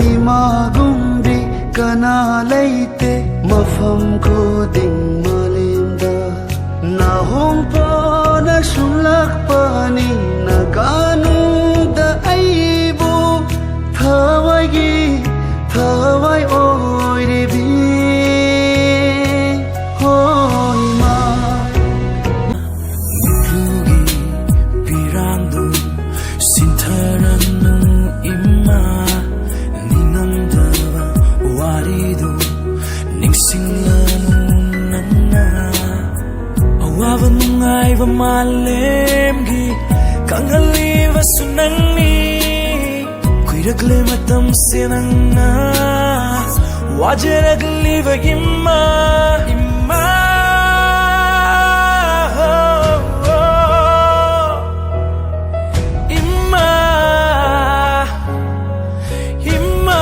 इमागुंडी कना लेते मफम खुदिंग मालेमदा नाहोंग पोना शुंलक पानी नगानुदा आइबो थावाई थावाई ओइरेबी Awabanungay malemgi kanghaliwa sunangni kuiragle matam sinangna wajaragliwa imma imma imma imma.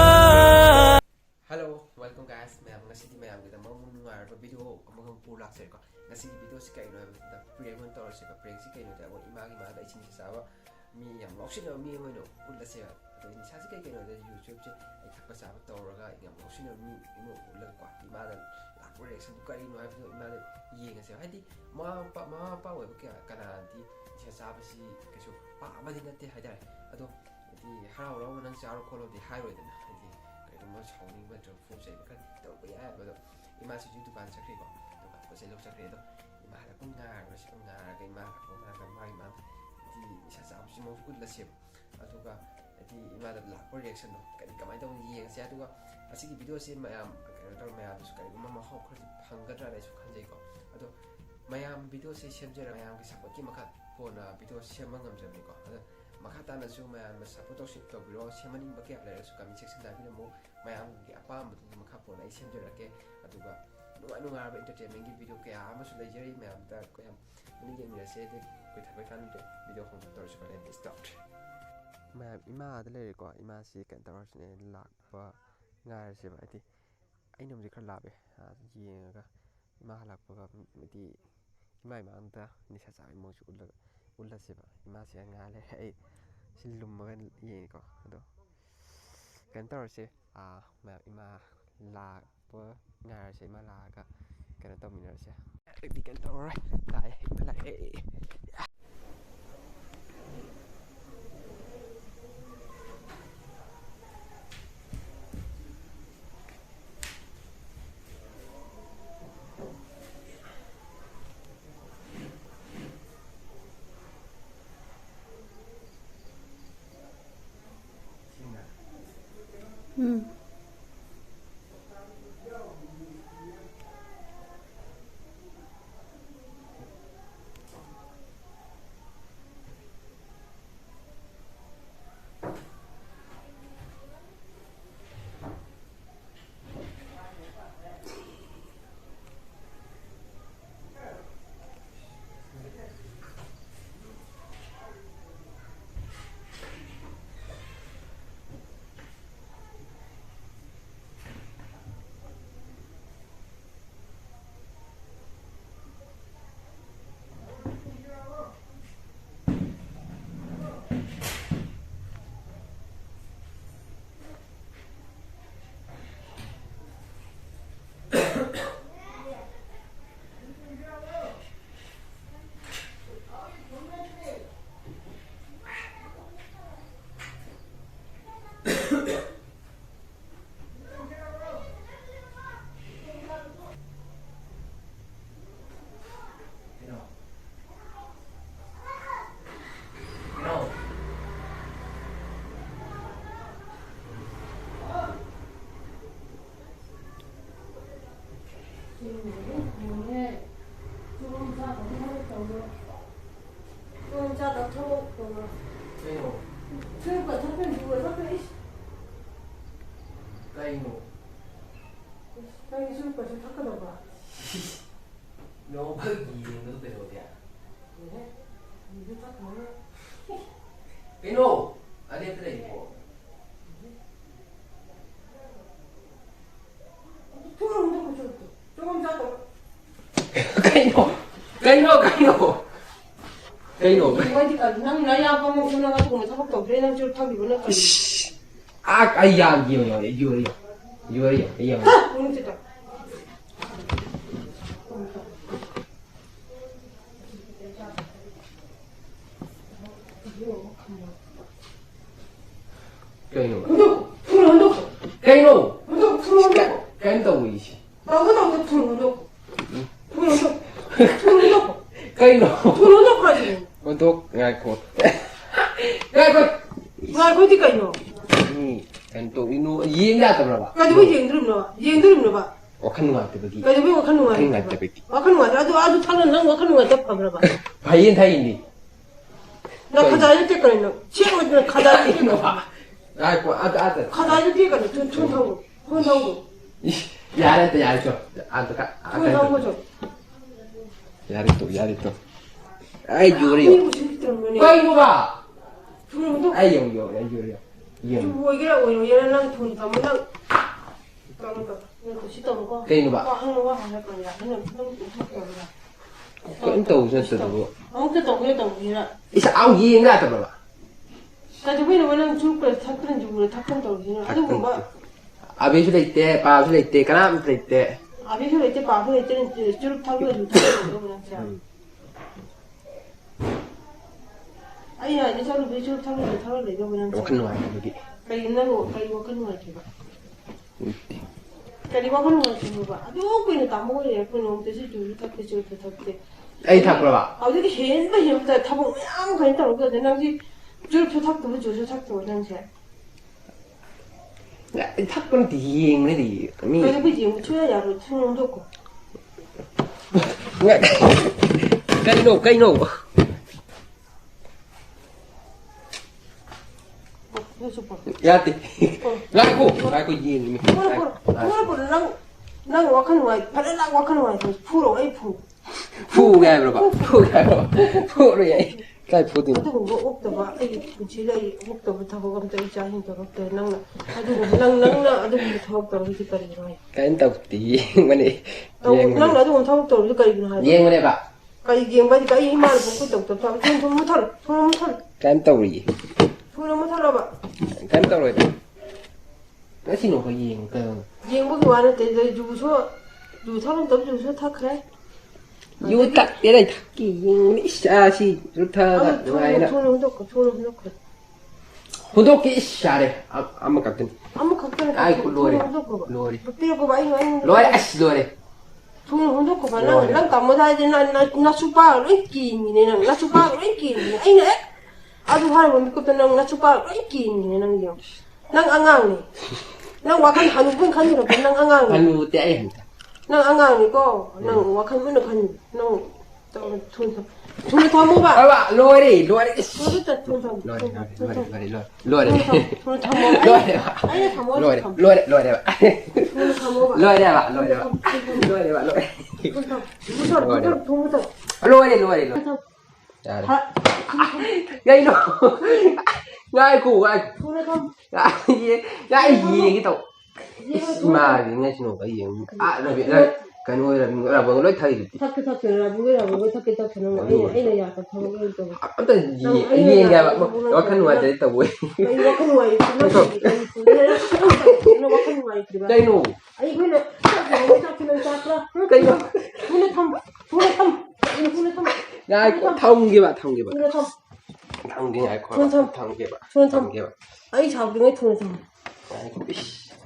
Hello, welcome guys. Mayam ngasi di mayam kita mau mendengar video amugang pulak saya ko. Ngasi di video si kayo na da prank man tor siya prank si kayo na da imagi ma da isin sa sawa mi yang option mi mo no ulla siya. Ato ini sa si kayo na da YouTube che ay takpa sa tor ga yang option mi mo ulla ko ima da la reaction ko ay no video ima da ye ngasi hadi ma pa we ka kana di siya sa si kaso pa ma din natin hada. Ato di haraw raw nang sa ko lo di highway din. Mo chawning ba jong fu sai kan to ba ya ba do ima si YouTube ban sakri ko to ba ko sai lo sakri do ima la kun nga ba si nga ga ima ko nga ga mai ma di sa sa si mo ut la sip atu ka di ima da la reaction do kan ka mai to yi yang sia tu ka asi ki video si mayam to mayam su ka ma ma ho ko phang ga tra le su khan jai ko atu mayam video si sem je mayam ki support ki ma kha ko na video sem ma ngam je ni ko makata na su mayam support to to biro semani ba ke ala su ka mi section da bi mo mayam ki apam betul makapo na isem jerake aduga nunga ba entertainment ki video ke ama su lejeri mayam ta ko yam ni ge mi se de ko ta kan de video ko tor su ka le stop mayam ima da le ko ima si kan tor ne lak ba ngar se ba ti ai nom ji khar la be yeng ga ima halak ba ti ima ma anta ni sa sa mo su ulla se ba ima se nga le ai silum ba ye ko ado kan tor se mà ima là bữa ngày sẽ mà là cái nó tao mình rồi sẽ đi cái tao rồi lại 아야 이거 오늘 됐다. Untuk ngakut. Ngakut di kayo. Untuk inu yin dah berapa? Kado ba yeng drum ba? Wakan ngat bagi. Kado ba wakan ngat. Wakan ngat bagi. Wakan ngat adu talan nang wakan ngat pa ba? Bayin thay ni. 나 가자 이렇게 거리노. 치고는 가자 이렇게 거. Aku ada. 가자 이렇게 거리. 돈 타고. 돈 타고. Yari tu. Anta ka. 돈 타고 줘. Yari tu. Ay juri. Kau ini apa? 돈 Ay yo. Yang. 뭐 이게라 오요. 얘는 돈 타고 난 그러니까 이거 시도 거. Kau ini apa? 하는 거 하는 거야. 그냥 돈 타고 그래. Kau entah usah tu. 아무것도 그랬다고 이라. Isa au yin dah berapa? 가지고 왜냐면 줄 거를 탁그는 줄 탁한다고 그러나. 아주 뭐 Habis sudah itu, pas sudah itu, kenapa sudah itu? 아비 소리 때 바보에 때는 줄 타고 줄 타고 그냥 자. 아니야 이제 저를 줄 타고 줄 타고 내가 그냥 자. Wakan ngat bagi. kayak nang kayak wakan ngat coba. Kayak wakan ngat coba. Aduh ko ini tamu ya ko nung tesi 줄 타고 줄 타고 때. Ay tak berapa? 아 되게 현바 현바 타고 아무 간다 그러고 내가지 줄 타고 줄 타고 그냥 자. Tak pun diem ni. Kami. 그래서 그지 뭐 쳐야 야로 쳐는 좋고. Nggak. Kaino. 그래서 봐. Ya ti. Laku yin ni. 그걸 난 와칸 와이 발라 와칸 와이 프로 에이 프. Fu ga berapa? Fu ya. Kai fu din. 아주 뭐 없다 봐. 이 지레 없다 부터 감다 이 자신 더 없다 낭나. 아주 아주 더 없다 이렇게 거리 나. Kain tau ti. Mani. 낭 나도 더 없다 이렇게 거리 나. Yang mana pak? 까이 갱바지 까이 이말 보고 또 돈 못할. Kain tau ri. 돈 못할 봐. Kain tau rồi. Cái gì nó có gì cơ? 갱보기 왔는데 주소는 또 주소 다 그래. Yu tak dia dah taki yang ni si ruta dah mai dah. 돈은 넣고. Untuk ke isya amma kapten. 아무 걱정 Ai ku lori. 넣고. Lori. 삐고 봐 이거. Lori as lori. 돈을 넣고 봐. 난 감모다 나 수파 랭킹이네. 나 수파 랭킹이네. 아이네. 아주 하루 믿고 나 수파 랭킹이네. 난 앙앙네. 난 와칸 한분 칸이로 난 앙앙네. Anu te ai hanta. 난 앙앙이고 난 와칸 문을 칸. 난 돈을 다 먹어. Awak lori. 돈을 Lori. 돈을 다 먹어. 아니 다 먹어. Lori. 돈을 다 먹어. Lori. Ngay nó. Ngay cụ. Ngay gì cái tàu. Mà nghe xin cái gì. Nó biết đây. Cái nuôi là vừa nói thầy được. 타케 아니 야 다 먹을 거. Amutan gì nghe bạn nó khăn ngoài đấy tàu ấy. 이거 큰 거야. Đây nụ. 아니 그냥 타케는 잡라. Cây nó. 돈에 탐. Ngay cũng thông kia bạn. 돈에 탐. Thông kia ai khỏi. Thông kia bạn. 아니 잡으면 돈에 탐. Ai cũng biết.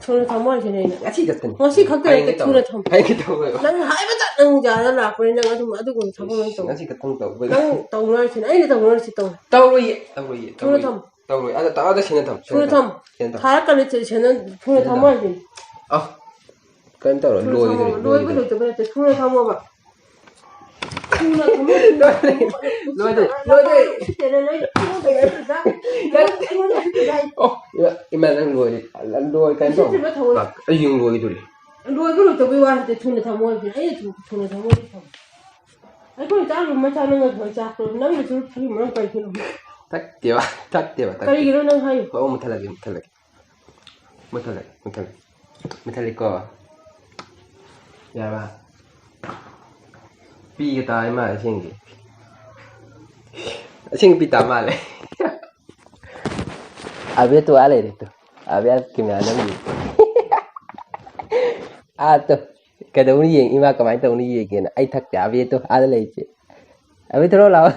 돈을 다 모아야 되네. Asi 같은. 맛이 각각의 돈에 탐. Hay cái tàu vậy. 나는 하이버다 응 잘하라. 그래 내가 좀 아두고 잡으면 또. Asi 같은 tàu vậy. 난 돈을 할 아니 돈을 할수 있다. Tàu rồi. Tàu rồi. Tàu đã xin thầm. 돈에 탐. 다 약간 쟤는 돈에 다 모아야 돼. Cái tàu rồi lùi rồi. lùi cái đồ 그래 돈을 다 모아. Ima đang lùi cái tàu. Dùng lùi rồi. lùi cái đồ bây giờ 돈에 다 모아야 돼. 아니 돈에 다 모아야 돼. 아니 그럼 짜르면 짜는 거 더 짜고 나는 좀 풀이 뭐랑 빨리 좀. Tắt tiếp à. 빨리 일어나 하요. Một thằng lagi co. Ya ba. Pi cái tai mà xem gì. Xem pi tama lại. À biết tôi á lại đấy. Abia kimya nang ni. To cái đâu ni yeng ima kamai tau ni yeng ai thak cha vi to ada lai che. Abi thro lao.